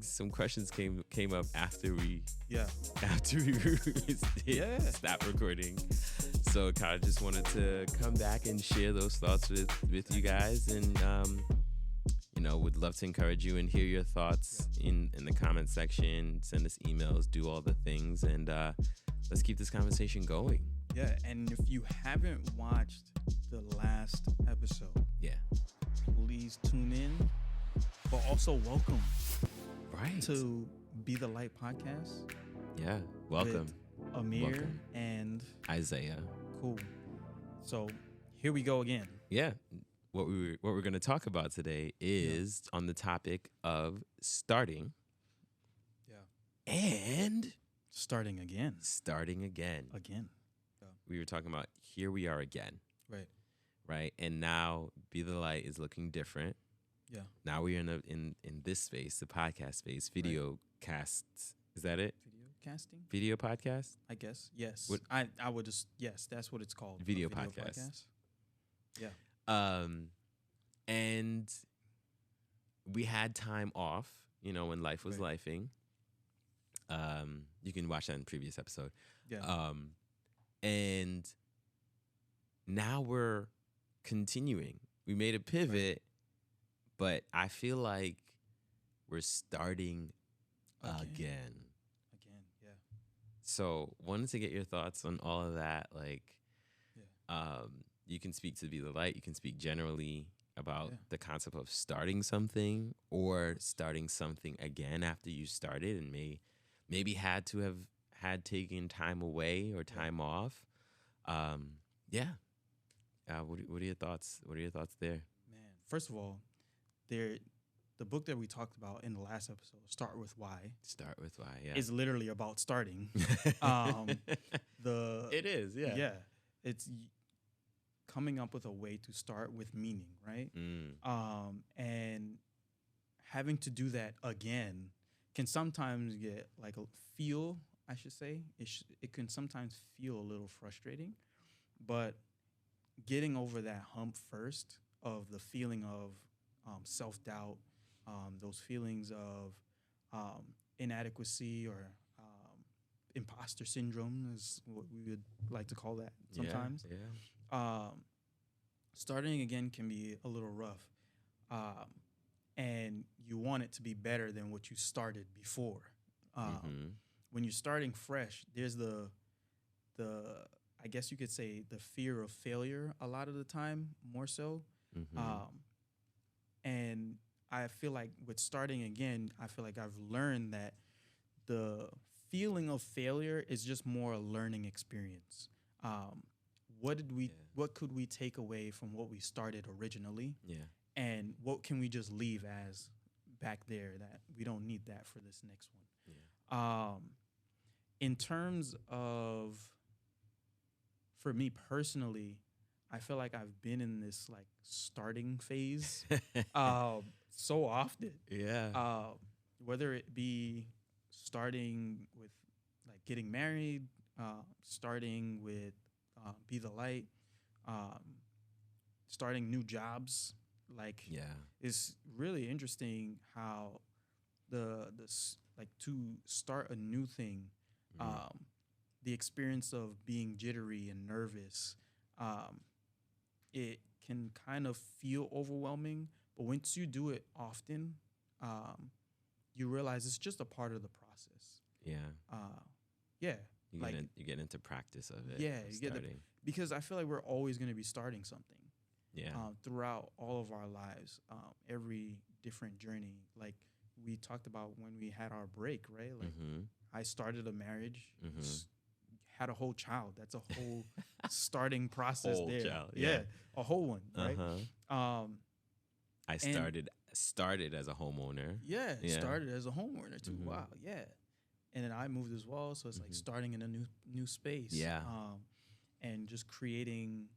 some questions came up after we Yeah. stopped recording. So kind of just wanted to come back and share those thoughts with you guys, and would love to encourage you and hear your thoughts in the comment section. Send us emails, do all the things, and let's keep this conversation going. Yeah, and if you haven't watched the last episode, please tune in. But also welcome to Be the Light podcast. Yeah, welcome. With Amir and Isaiah. Cool. So here we go again. Yeah. What we're going to talk about today is on the topic of starting. Yeah. And starting again. Again. Yeah. We were talking about here we are again. Right. And now Be the Light is looking different. Yeah. Now we are in this space, the podcast space, video casts. Is that it? Video casting? Video podcast? I guess. Yes. I would just, yes, that's what it's called. Video podcast. Yeah. And we had time off, when life was lifing. You can watch that in the previous episode. Yeah. And now we're continuing. We made a pivot. But I feel like we're starting again. Again, yeah. So wanted to get your thoughts on all of that. You can speak to Be the Light. You can speak generally about the concept of starting something or starting something again after you started and maybe had to have taken time away or time off. What are your thoughts? What are your thoughts there? Man, first of all, the book that we talked about in the last episode, Start With Why. Yeah. Is literally about starting. It is, yeah. Yeah. It's coming up with a way to start with meaning, right? And having to do that again can sometimes get it can sometimes feel a little frustrating, but getting over that hump first of the feeling of self-doubt, those feelings of inadequacy or imposter syndrome is what we would like to call that sometimes. Yeah. Starting again can be a little rough. And you want it to be better than what you started before. When you're starting fresh, there's the I guess you could say the fear of failure a lot of the time, more so. And I feel like with starting again, I feel like I've learned that the feeling of failure is just more a learning experience. What could we take away from what we started originally? Yeah. And what can we just leave as back there that we don't need that for this next one? Yeah. In terms of, for me personally, I feel like I've been in this starting phase so often. Yeah. Whether it be starting with getting married, starting with Be the Light, starting new jobs. It's really interesting how to start a new thing, the experience of being jittery and nervous, it can kind of feel overwhelming, but once you do it often, you realize it's just a part of the process. Yeah. You get into practice of it. Yeah, because I feel like we're always going to be starting something. Yeah. Throughout all of our lives, every different journey. Like we talked about when we had our break, right? I started a marriage. Had a whole child. That's a whole starting process there. Child, a whole one, right? I started as a homeowner. Started as a homeowner too. Wow, yeah. And then I moved as well, so it's starting in a new space. Yeah. And just creating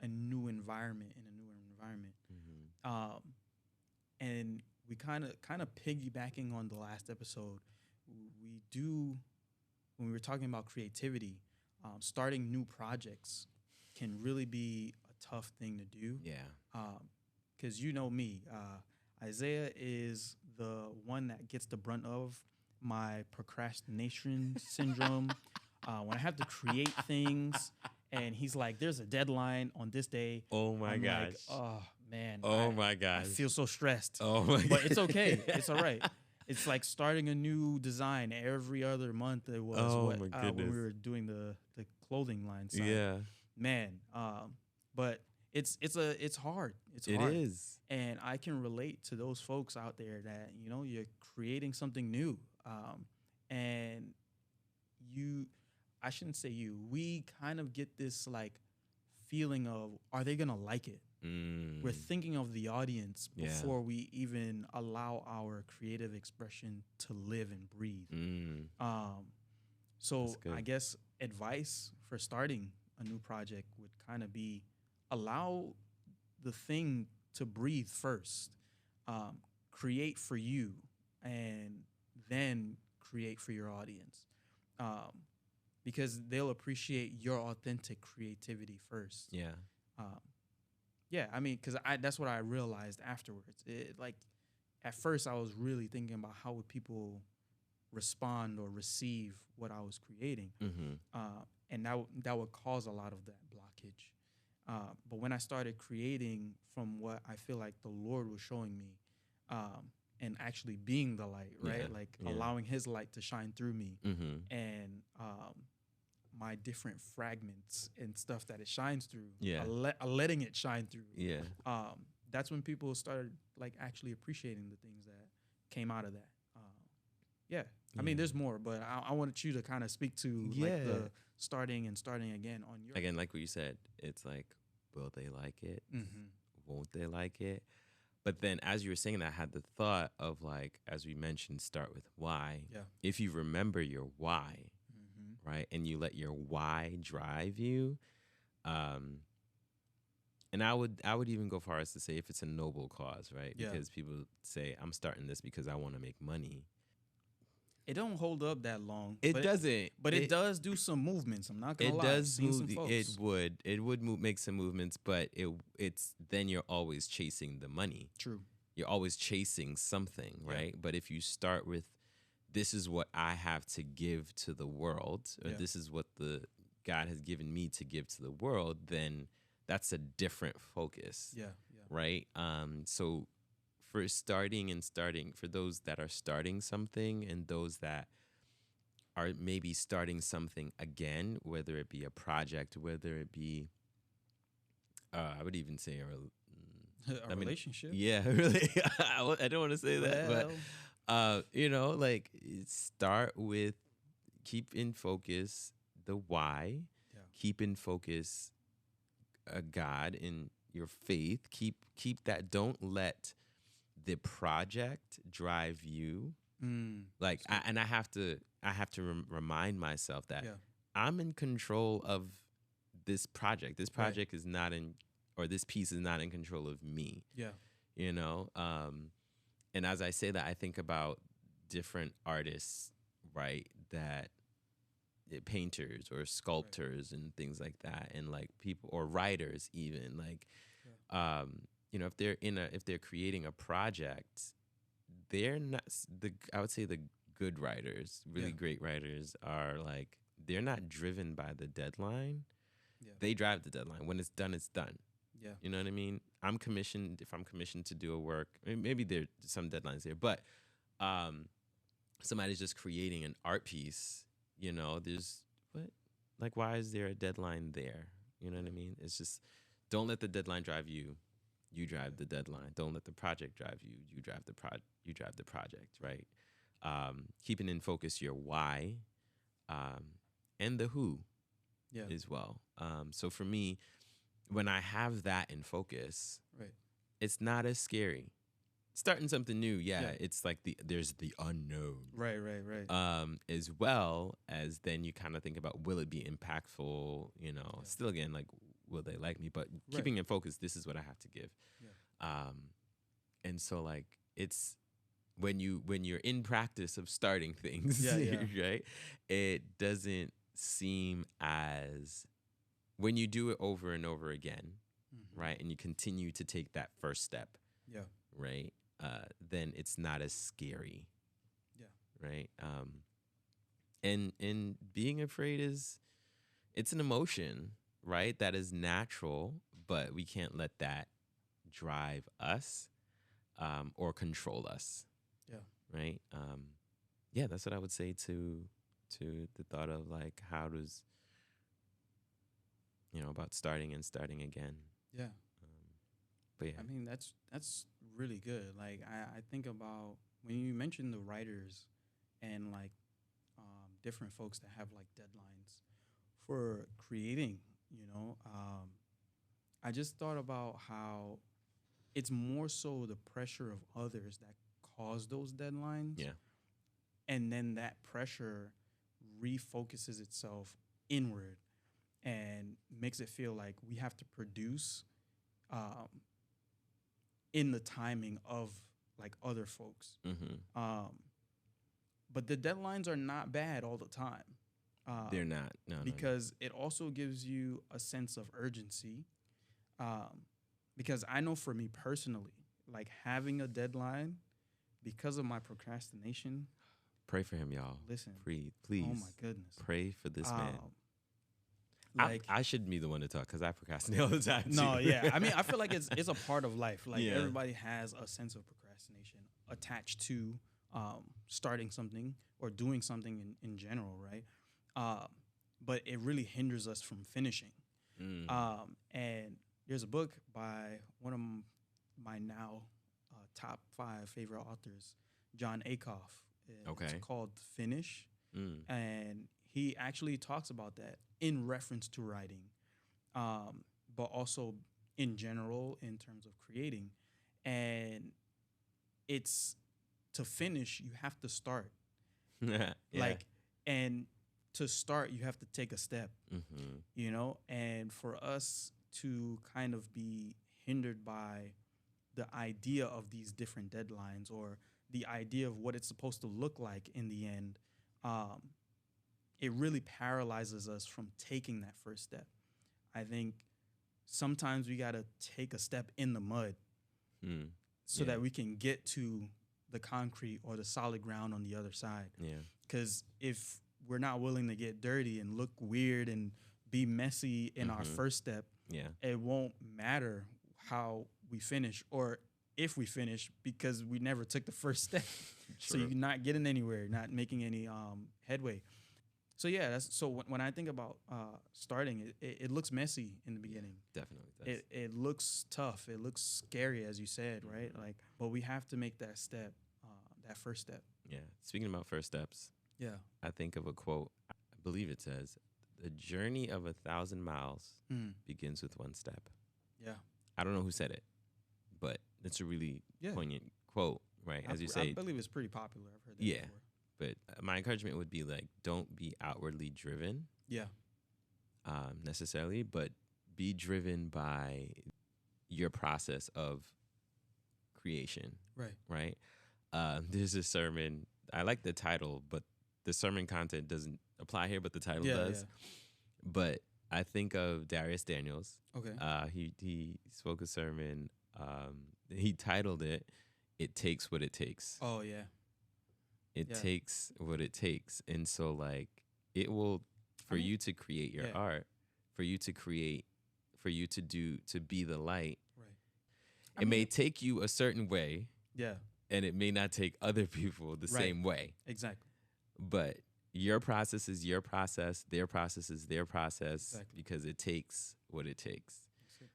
a new environment in a newer environment. And we kind of piggybacking on the last episode, we do. When we were talking about creativity, starting new projects can really be a tough thing to do. Yeah. Because you know me, I Isaiah is the one that gets the brunt of my procrastination syndrome. When I have to create things, and he's like, "There's a deadline on this day." Oh my I'm gosh. like, "Oh man, Oh my I gosh. feel so stressed." Oh my But it's gosh. okay. It's all right. It's like starting a new design every other month. It was Oh what my when we goodness. were doing the clothing line side, Yeah, man. But it's hard. It's it hard, is. and I can relate to those folks out there that you're creating something new, and you. I shouldn't say you. We kind of get this like feeling of, are they gonna like it? We're Mm, thinking of the audience yeah. before we even allow our creative expression to live and breathe. Mm, Um, that's so I good. guess advice for starting a new project would kind of be, allow the thing to breathe first, um, create for you, and then create for your audience, um, because they'll appreciate your authentic creativity first. Yeah. Um, yeah, I mean, because I that's what I realized afterwards. Like at first, I was really thinking about how would people respond or receive what I was creating, Mm-hmm. and that would cause a lot of that blockage. But when I started creating from what I feel like the Lord was showing me, and actually being the light, Yeah. right? Like Yeah. allowing His light to shine through me, Mm-hmm. and my different fragments and stuff that it shines through, Yeah. letting it shine through. Yeah. That's when people started like actually appreciating the things that came out of that. Yeah, I mean, Yeah. there's more, but I wanted you to kind of speak to like Yeah. the starting again on your. Again, like what you said, it's like, will they like it? Mm-hmm. Won't they like it? But then as you were saying that, I had the thought of like, as we mentioned, start with why. Yeah. If you remember your why, Mm-hmm. right, and you let your why drive you, um, and I would even go far as to say if it's a noble cause, right? Yeah. Because people say I'm starting this because I want to make money. It don't hold up that long. It doesn't. But it does do some movements. I'm not gonna It lie. I've does seen move. some folks. It would make some movements, but it's then you're always chasing the money. True. You're always chasing something, Yeah. right? But if you start with, this is what I have to give to the world, or Yeah. this is what the God has given me to give to the world, then that's a different focus, Yeah. Yeah. right? So for starting, for those that are starting something and those that are maybe starting something again, whether it be a project, whether it be, I would even say A I mean, relationship. yeah, really. I don't want to say that, Well, but like start with, keep in focus the why, yeah. keep in focus God in your faith. Keep that. Don't let the project drive you. Like, and I have to remind myself that Yeah. I'm in control of this project. This Right. project is not in, or this piece is not in control of me. Yeah. You know, and as I say that, I think about different artists, right? That painters or sculptors and things like that, and like people or writers even like, if they're creating a project, they're not I would say the good writers, really Yeah. great writers are like, they're not driven by the deadline. Yeah. They drive the deadline. When it's done, it's done. Yeah. You know what I mean? If I'm commissioned to do a work, maybe there's some deadlines there, but somebody's just creating an art piece, there's why is there a deadline there? You know what I mean? It's just, don't let the deadline drive you. You drive the deadline. Don't let the project drive you. You drive the project, right? Keeping in focus your why, and the who Yeah. as well. So for me, when I have that in focus, Right. it's not as scary. Starting something new, Yeah. it's like there's the unknown. Right. As well as then you kind of think about, will it be impactful? Still again, like, will they like me? But keeping in focus, this is what I have to give. Yeah. And so like, it's when you're in practice of starting things, Yeah. right? It doesn't seem as, when you do it over and over again, Mhm. right? And you continue to take that first step, Yeah. right? then it's not as scary, Yeah. right? And being afraid it's an emotion, right? That is natural, but we can't let that drive us or control us, Yeah. right? Yeah, that's what I would say to the thought of like how does about starting and starting again. Yeah. But yeah, I mean, that's really good. Like I think about when you mentioned the writers and like different folks that have like deadlines for creating, I just thought about how it's more so the pressure of others that cause those deadlines. yeah, And then that pressure refocuses itself inward and makes it feel like we have to produce um, in the timing of like other folks. Um, but the deadlines are not bad all the time. they're not. No, because it also gives you a sense of urgency. Because I know for me personally, like having a deadline because of my procrastination. Pray for him, y'all. Listen, please. Oh my goodness. Pray for this man. Like I shouldn't be the one to talk because I procrastinate all the time. no, too. yeah. I mean, I feel like it's a part of life. Like Yeah. everybody has a sense of procrastination attached to starting something or doing something in general, right? But it really hinders us from finishing. And there's a book by one of my now top 5 favorite authors, John Acuff. Okay. It's called Finish. Mm. And he actually talks about that in reference to writing, but also in general in terms of creating. And it's to finish, you have to start. Yeah. Like, and to start, you have to take a step, Mm-hmm. And for us to kind of be hindered by the idea of these different deadlines or the idea of what it's supposed to look like in the end, it really paralyzes us from taking that first step. I think sometimes we got to take a step in the mud so that we can get to the concrete or the solid ground on the other side. Yeah. Because if we're not willing to get dirty and look weird and be messy in our first step, Yeah. it won't matter how we finish or if we finish because we never took the first step. So you're not getting anywhere, not making any headway. So yeah, that's so when I think about starting, it looks messy in the beginning. Definitely does. It looks tough. It looks scary, as you said, right? Like, but we have to make that step, that first step. Yeah. Speaking about first steps, Yeah. I think of a quote. I believe it says, "The journey of 1,000 miles begins with one step." Yeah. I don't know who said it, but it's a really poignant quote, right? As you say, I believe it's pretty popular. I've heard that Yeah. before. but my encouragement would be like, don't be outwardly driven Yeah. necessarily, but be driven by your process of creation, Right. right? There's a sermon. I like the title, but the sermon content doesn't apply here, but the title does. Yeah. But I think of Darius Daniels. Okay. He spoke a sermon. He titled it, "It Takes What It Takes." Oh yeah. It takes what it takes. And so like it will, for you to create your art, for you to create, for you to be the light, Right. it may take you a certain way. Yeah. And it may not take other people the same way. Exactly. But your process is your process. Their process is their process because it takes what it takes.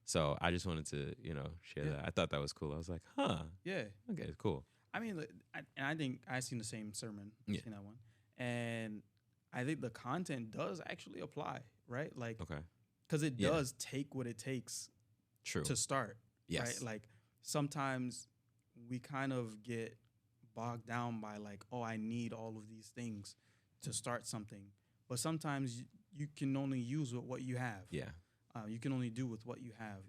So I just wanted to, share that. I thought that was cool. I was like, huh. Yeah. Okay, cool. I mean, I think I seen the same sermon. Yeah. Seen that one, and I think the content does actually apply, right? Like, Okay. because it does take what it takes. True. To start. Yes. Right. Like sometimes we kind of get bogged down by like, oh, I need all of these things to start something, but sometimes you can only use what you have. Yeah. You can only do with what you have.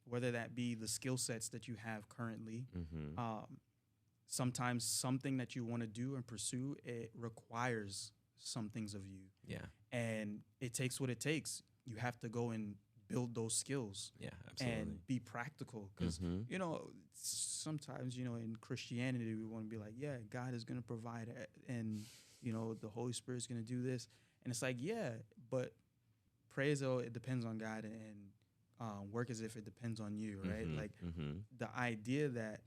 Whether that be the skill sets that you have currently. Sometimes something that you want to do and pursue, it requires some things of you. Yeah. And it takes what it takes. You have to go and build those skills. Yeah, absolutely. And be practical. Because, sometimes, in Christianity, we want to be like, yeah, God is going to provide and, the Holy Spirit is going to do this. And it's like, yeah, but pray as though it depends on God and work as if it depends on you, right? Like the idea that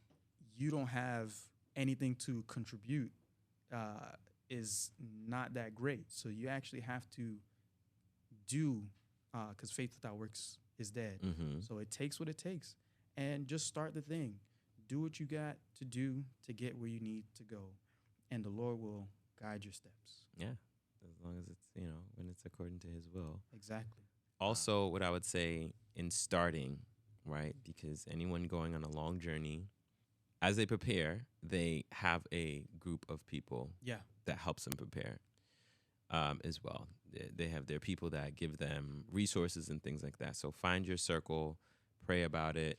you don't have anything to contribute is not that great. So you actually have to do, because faith without works is dead. So it takes what it takes. And just start the thing. Do what you got to do to get where you need to go. And the Lord will guide your steps. Yeah. As long as it's, when it's according to his will. Exactly. Also, what I would say in starting, right, because anyone going on a long journey, as they prepare, they have a group of people that helps them prepare as well. They have their people that give them resources and things like that. So find your circle, pray about it,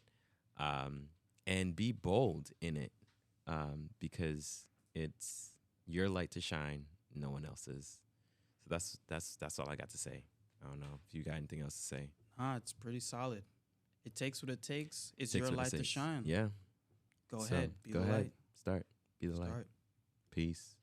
and be bold in it, because it's your light to shine, no one else's. So that's all I got to say. I don't know if you got anything else to say. It's pretty solid. It takes what it takes. It's your light to shine. Yeah. Go ahead. Be the light. Start. Be the light. Peace.